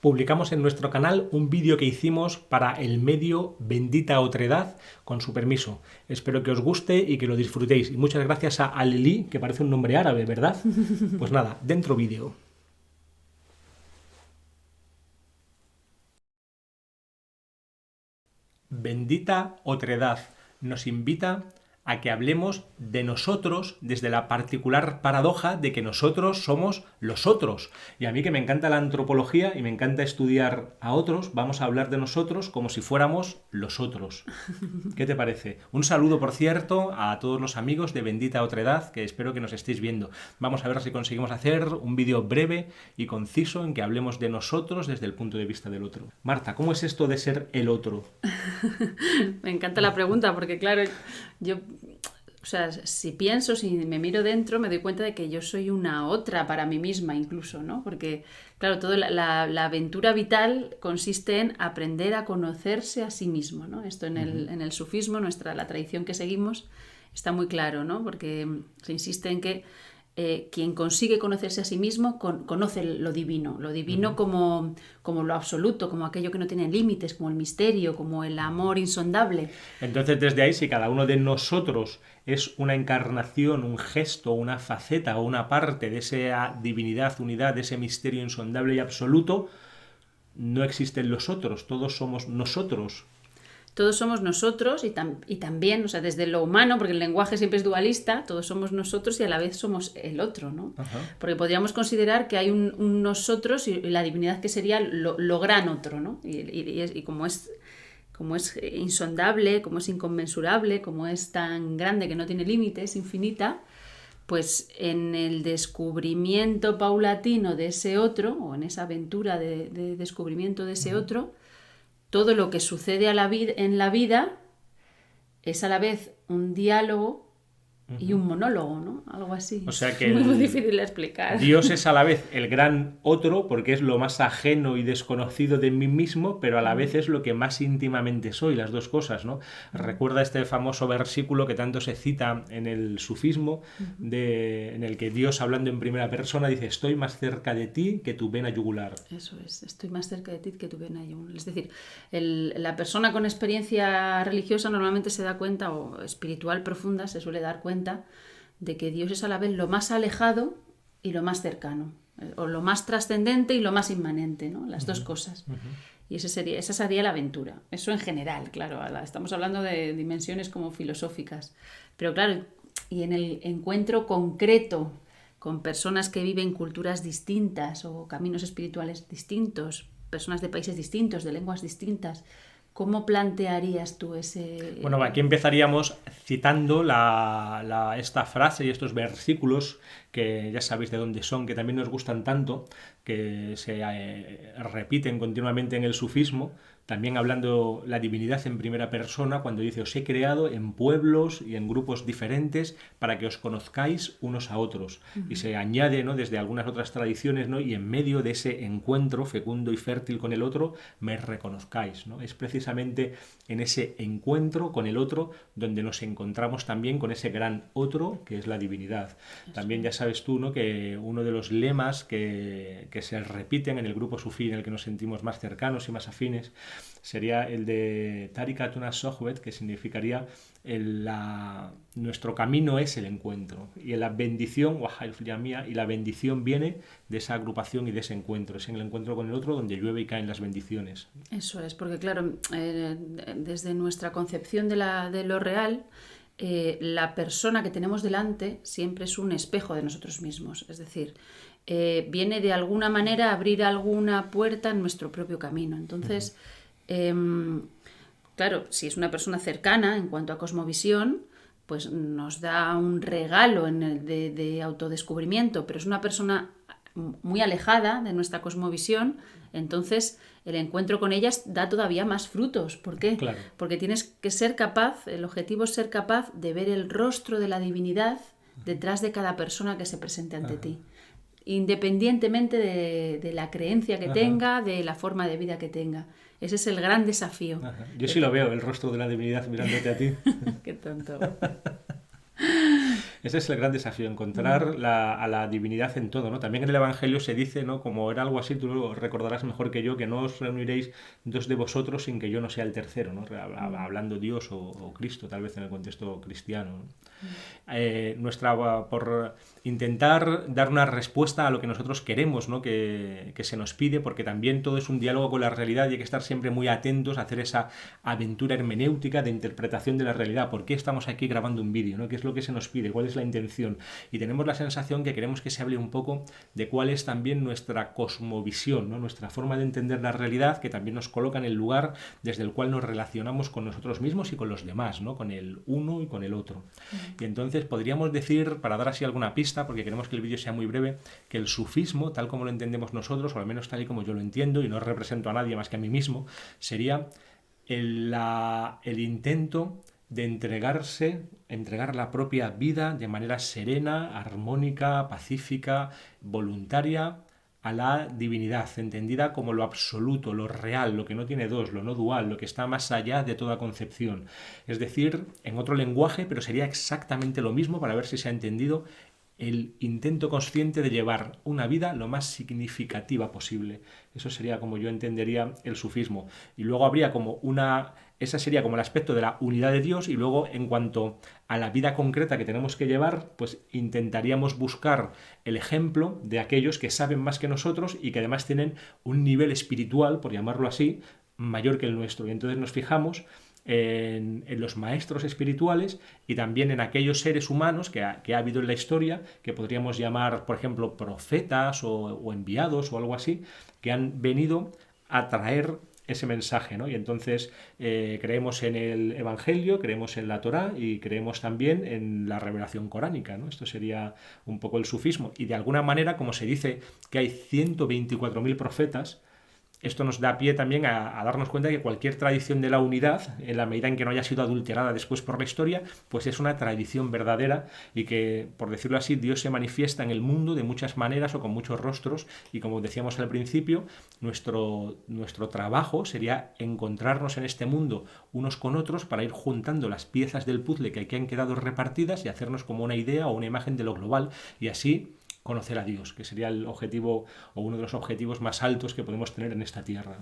Publicamos en nuestro canal un vídeo que hicimos para el medio Bendita Otredad, con su permiso. Espero que os guste y que lo disfrutéis. Y muchas gracias a Aleli, que parece un nombre árabe, ¿verdad? Pues nada, dentro vídeo. Bendita Otredad nos invita a que hablemos de nosotros desde la particular paradoja de que nosotros somos los otros. Y a mí, que me encanta la antropología y me encanta estudiar a otros, vamos a hablar de nosotros como si fuéramos los otros. ¿Qué te parece? Un saludo, por cierto, a todos los amigos de Bendita Otredad, que espero que nos estéis viendo. Vamos a ver si conseguimos hacer un vídeo breve y conciso en que hablemos de nosotros desde el punto de vista del otro. Marta, ¿cómo es esto de ser el otro? Me encanta la pregunta porque, claro, yo, o sea, si pienso, si me miro dentro, me doy cuenta de que yo soy una otra para mí misma incluso, ¿no? Porque, claro, toda la aventura vital consiste en aprender a conocerse a sí mismo, ¿no? Esto en el sufismo, la tradición que seguimos, está muy claro, ¿no? Porque se insiste en que quien consigue conocerse a sí mismo conoce lo divino como lo absoluto, como aquello que no tiene límites, como el misterio, como el amor insondable. Entonces, desde ahí, si cada uno de nosotros es una encarnación, un gesto, una faceta o una parte de esa divinidad, unidad, de ese misterio insondable y absoluto, no existen los otros, todos somos nosotros. Todos somos nosotros y también, o sea, desde lo humano, porque el lenguaje siempre es dualista, todos somos nosotros y a la vez somos el otro, ¿no? Ajá. Porque podríamos considerar que hay un nosotros y la divinidad que sería lo gran otro, ¿no? Y como es insondable, como es inconmensurable, como es tan grande que no tiene límites, infinita, pues en el descubrimiento paulatino de ese otro, o en esa aventura de descubrimiento de ese otro, todo lo que sucede en la vida es a la vez un diálogo y un monólogo, ¿no? Algo así. O sea que es muy difícil de explicar. Dios es a la vez el gran otro, porque es lo más ajeno y desconocido de mí mismo, pero a la vez es lo que más íntimamente soy, las dos cosas, ¿no? Recuerda este famoso versículo que tanto se cita en el sufismo, en el que Dios, hablando en primera persona, dice: estoy más cerca de ti que tu vena yugular. Eso es, estoy más cerca de ti que tu vena yugular. Es decir, la persona con experiencia religiosa normalmente se da cuenta, o espiritual profunda, se suele dar cuenta de que Dios es a la vez lo más alejado y lo más cercano, o lo más trascendente y lo más inmanente, ¿no? Las dos cosas. Y esa sería la aventura. Eso en general, claro. Estamos hablando de dimensiones como filosóficas. Pero claro, y en el encuentro concreto con personas que viven culturas distintas o caminos espirituales distintos, personas de países distintos, de lenguas distintas, ¿cómo plantearías tú ese...? Bueno, aquí empezaríamos citando esta frase y estos versículos que ya sabéis de dónde son, que también nos gustan tanto, que se repiten continuamente en el sufismo, también hablando la divinidad en primera persona, cuando dice: os he creado en pueblos y en grupos diferentes para que os conozcáis unos a otros. Y se añade, ¿no?, desde algunas otras tradiciones, ¿no?, y en medio de ese encuentro fecundo y fértil con el otro, me reconozcáis, ¿no? Es precisamente en ese encuentro con el otro donde nos encontramos también con ese gran otro que es la divinidad. También ya sabes tú, ¿no?, que uno de los lemas que se repiten en el grupo sufí en el que nos sentimos más cercanos y más afines sería el de Tarikatuna Sohbet, que significaría nuestro camino es el encuentro, y la bendición, y la bendición viene de esa agrupación y de ese encuentro. Es en el encuentro con el otro donde llueve y caen las bendiciones. Eso es, porque claro, desde nuestra concepción de lo real, la persona que tenemos delante siempre es un espejo de nosotros mismos. Es decir, viene de alguna manera a abrir alguna puerta en nuestro propio camino. Entonces, claro, si es una persona cercana en cuanto a cosmovisión, pues nos da un regalo de autodescubrimiento, pero es una persona muy alejada de nuestra cosmovisión, entonces el encuentro con ellas da todavía más frutos. ¿Por qué? Claro. Porque tienes que ser capaz, el objetivo es ser capaz de ver el rostro de la divinidad detrás de cada persona que se presente ante ti, independientemente de la creencia que tenga, de la forma de vida que tenga. Ese es el gran desafío. Yo sí lo veo, el rostro de la divinidad mirándote a ti. Qué tonto. Ese es el gran desafío, encontrar a la divinidad en todo, ¿no? También en el Evangelio se dice, ¿no? Como era algo así, tú lo recordarás mejor que yo, que no os reuniréis dos de vosotros sin que yo no sea el tercero, ¿no? Hablando Dios o Cristo, tal vez en el contexto cristiano, ¿no? Por intentar dar una respuesta a lo que nosotros queremos, ¿no? que se nos pide, porque también todo es un diálogo con la realidad y hay que estar siempre muy atentos a hacer esa aventura hermenéutica de interpretación de la realidad. ¿Por qué estamos aquí grabando un vídeo? ¿No? ¿Qué es lo que se nos pide? ¿Cuál es la intención? Y tenemos la sensación que queremos que se hable un poco de cuál es también nuestra cosmovisión, ¿no? Nuestra forma de entender la realidad, que también nos coloca en el lugar desde el cual nos relacionamos con nosotros mismos y con los demás, ¿no? Con el uno y con el otro. Y entonces podríamos decir, para dar así alguna pista, porque queremos que el vídeo sea muy breve, que el sufismo, tal como lo entendemos nosotros, o al menos tal y como yo lo entiendo, y no represento a nadie más que a mí mismo, sería el intento de entregar la propia vida de manera serena, armónica, pacífica, voluntaria, a la divinidad, entendida como lo absoluto, lo real, lo que no tiene dos, lo no dual, lo que está más allá de toda concepción. Es decir, en otro lenguaje, pero sería exactamente lo mismo, para ver si se ha entendido, el intento consciente de llevar una vida lo más significativa posible. Eso sería como yo entendería el sufismo. Y luego habría como ese sería como el aspecto de la unidad de Dios, y luego en cuanto a la vida concreta que tenemos que llevar, pues intentaríamos buscar el ejemplo de aquellos que saben más que nosotros y que además tienen un nivel espiritual, por llamarlo así, mayor que el nuestro. Y entonces nos fijamos en los maestros espirituales y también en aquellos seres humanos que ha habido en la historia, que podríamos llamar, por ejemplo, profetas o enviados o algo así, que han venido a traer ese mensaje, ¿no? Y entonces creemos en el Evangelio, creemos en la Torá y creemos también en la revelación coránica, ¿no? Esto sería un poco el sufismo. Y de alguna manera, como se dice que hay 124.000 profetas, esto nos da pie también a darnos cuenta de que cualquier tradición de la unidad, en la medida en que no haya sido adulterada después por la historia, pues es una tradición verdadera y que, por decirlo así, Dios se manifiesta en el mundo de muchas maneras o con muchos rostros, y como decíamos al principio, nuestro trabajo sería encontrarnos en este mundo unos con otros para ir juntando las piezas del puzzle que aquí han quedado repartidas y hacernos como una idea o una imagen de lo global, y así conocer a Dios, que sería el objetivo o uno de los objetivos más altos que podemos tener en esta tierra.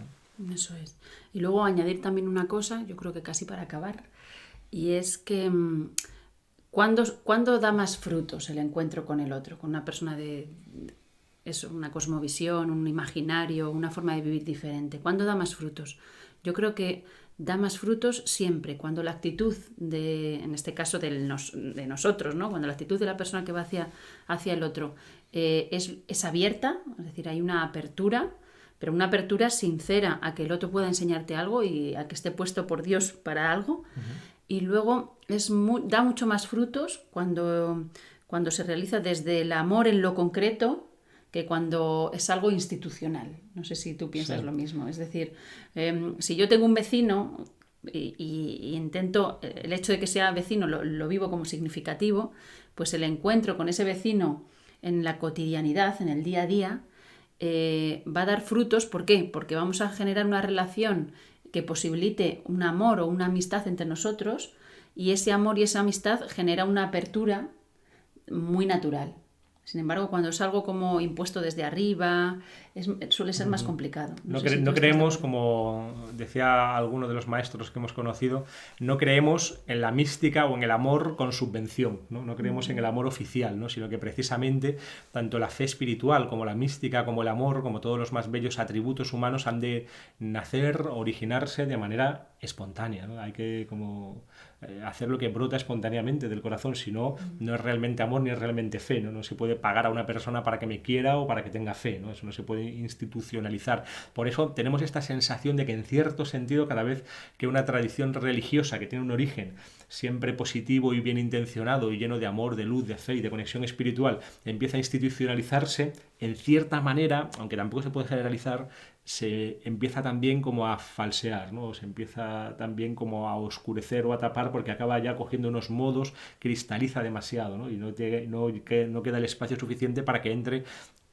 Eso es. Y luego añadir también una cosa, yo creo que casi para acabar, y es que ¿cuándo da más frutos el encuentro con el otro, con una persona de eso, una cosmovisión, un imaginario, una forma de vivir diferente? ¿Cuándo da más frutos? Yo creo que da más frutos siempre cuando la actitud en este caso de nosotros, ¿no? Cuando la actitud de la persona que va hacia el otro es abierta, es decir, hay una apertura, pero una apertura sincera a que el otro pueda enseñarte algo y a que esté puesto por Dios para algo. Y luego da mucho más frutos cuando se realiza desde el amor en lo concreto, que cuando es algo institucional. No sé si tú piensas lo mismo. Es decir, si yo tengo un vecino y intento, el hecho de que sea vecino lo vivo como significativo, pues el encuentro con ese vecino en la cotidianidad, en el día a día, va a dar frutos. ¿Por qué? Porque vamos a generar una relación que posibilite un amor o una amistad entre nosotros, y ese amor y esa amistad genera una apertura muy natural. Sin embargo, cuando es algo como impuesto desde arriba, suele ser más complicado. No creemos, como decía alguno de los maestros que hemos conocido, no creemos en la mística o en el amor con subvención, ¿no? No creemos en el amor oficial, ¿no? Sino que precisamente tanto la fe espiritual como la mística, como el amor, como todos los más bellos atributos humanos han de nacer, originarse de manera espontánea, ¿no? Hay que hacer lo que brota espontáneamente del corazón, si no, no es realmente amor ni es realmente fe, ¿no? No se puede pagar a una persona para que me quiera o para que tenga fe, ¿no? Eso no se puede institucionalizar. Por eso tenemos esta sensación de que, en cierto sentido, cada vez que una tradición religiosa que tiene un origen siempre positivo y bien intencionado y lleno de amor, de luz, de fe y de conexión espiritual empieza a institucionalizarse, en cierta manera, aunque tampoco se puede generalizar, se empieza también como a falsear, ¿no? Se empieza también como a oscurecer o a tapar, porque acaba ya cogiendo unos modos, cristaliza demasiado, ¿no? Y no queda el espacio suficiente para que entre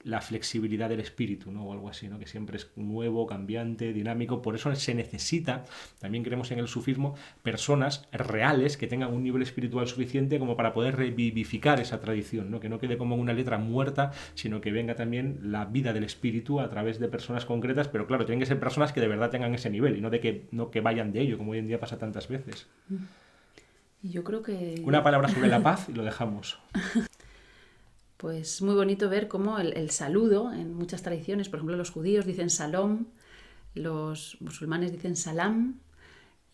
la flexibilidad del espíritu, ¿no? O algo así, ¿no? Que siempre es nuevo, cambiante, dinámico. Por eso se necesita, también creemos en el sufismo, personas reales que tengan un nivel espiritual suficiente como para poder revivificar esa tradición, ¿no? Que no quede como una letra muerta, sino que venga también la vida del espíritu a través de personas concretas, pero claro, tienen que ser personas que de verdad tengan ese nivel y no que vayan de ello, como hoy en día pasa tantas veces. Y yo creo que... Una palabra sobre la paz y lo dejamos. Pues muy bonito ver cómo el saludo en muchas tradiciones, por ejemplo los judíos dicen salom, los musulmanes dicen salam,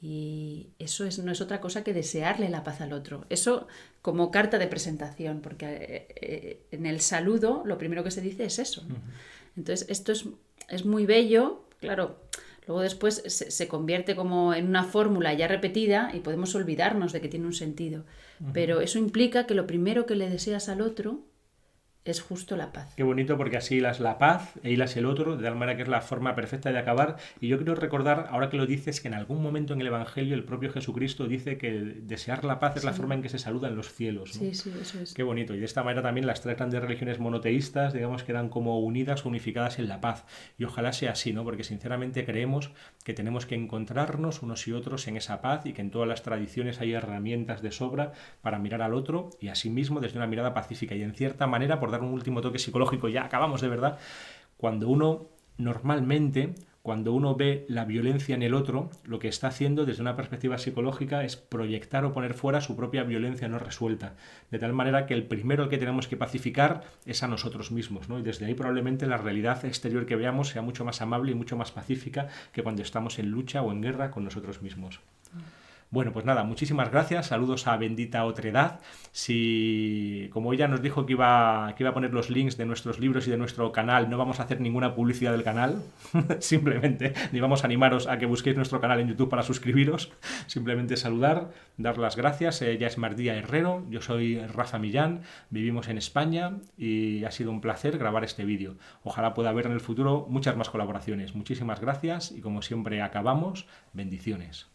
y eso no es otra cosa que desearle la paz al otro. Eso como carta de presentación, porque en el saludo lo primero que se dice es eso, ¿no? Entonces esto es muy bello, claro. Luego después se convierte como en una fórmula ya repetida y podemos olvidarnos de que tiene un sentido. Pero eso implica que lo primero que le deseas al otro es justo la paz. Qué bonito, porque así hilas la paz e hilas el otro, de tal manera que es la forma perfecta de acabar. Y yo quiero recordar, ahora que lo dices, que en algún momento en el Evangelio el propio Jesucristo dice que desear la paz es la forma en que se saluda en los cielos, ¿no? Sí, sí, eso es. Qué bonito. Y de esta manera también las tres grandes religiones monoteístas, digamos, quedan como unidas, unificadas en la paz. Y ojalá sea así, ¿no? Porque sinceramente creemos que tenemos que encontrarnos unos y otros en esa paz, y que en todas las tradiciones hay herramientas de sobra para mirar al otro y a sí mismo desde una mirada pacífica. Y en cierta manera, por dar un último toque psicológico, ya acabamos de verdad, cuando uno ve la violencia en el otro, lo que está haciendo desde una perspectiva psicológica es proyectar o poner fuera su propia violencia no resuelta, de tal manera que el primero que tenemos que pacificar es a nosotros mismos, ¿no? Y desde ahí probablemente la realidad exterior que veamos sea mucho más amable y mucho más pacífica que cuando estamos en lucha o en guerra con nosotros mismos. Bueno, pues nada, muchísimas gracias, saludos a Bendita Otredad. Si, como ella nos dijo que iba a poner los links de nuestros libros y de nuestro canal, no vamos a hacer ninguna publicidad del canal, simplemente, ni vamos a animaros a que busquéis nuestro canal en YouTube para suscribiros, simplemente saludar, dar las gracias. Ella es Mardía Herrero, yo soy Rafa Millán, vivimos en España y ha sido un placer grabar este vídeo. Ojalá pueda haber en el futuro muchas más colaboraciones. Muchísimas gracias y como siempre acabamos, bendiciones.